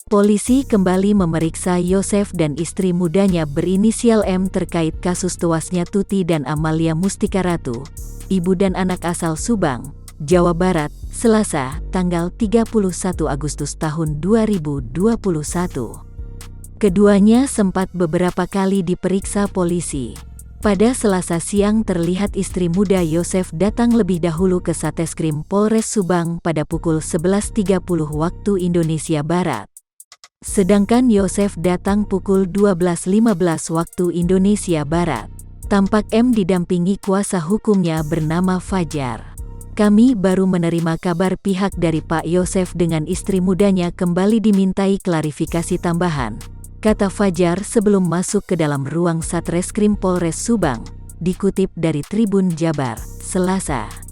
Polisi kembali memeriksa Yosef dan istri mudanya berinisial M terkait kasus tewasnya Tuti dan Amalia Mustika Ratu, ibu dan anak asal Subang, Jawa Barat, Selasa, tanggal 31 Agustus tahun 2021. Keduanya sempat beberapa kali diperiksa polisi. Pada Selasa siang terlihat istri muda Yosef datang lebih dahulu ke Satreskrim Polres Subang pada pukul 11.30 waktu Indonesia Barat. Sedangkan Yosef datang pukul 12.15 waktu Indonesia Barat. Tampak M didampingi kuasa hukumnya bernama Fajar. Kami baru menerima kabar pihak dari Pak Yosef dengan istri mudanya kembali dimintai klarifikasi tambahan, kata Fajar sebelum masuk ke dalam ruang Satreskrim Polres Subang, dikutip dari Tribun Jabar, Selasa.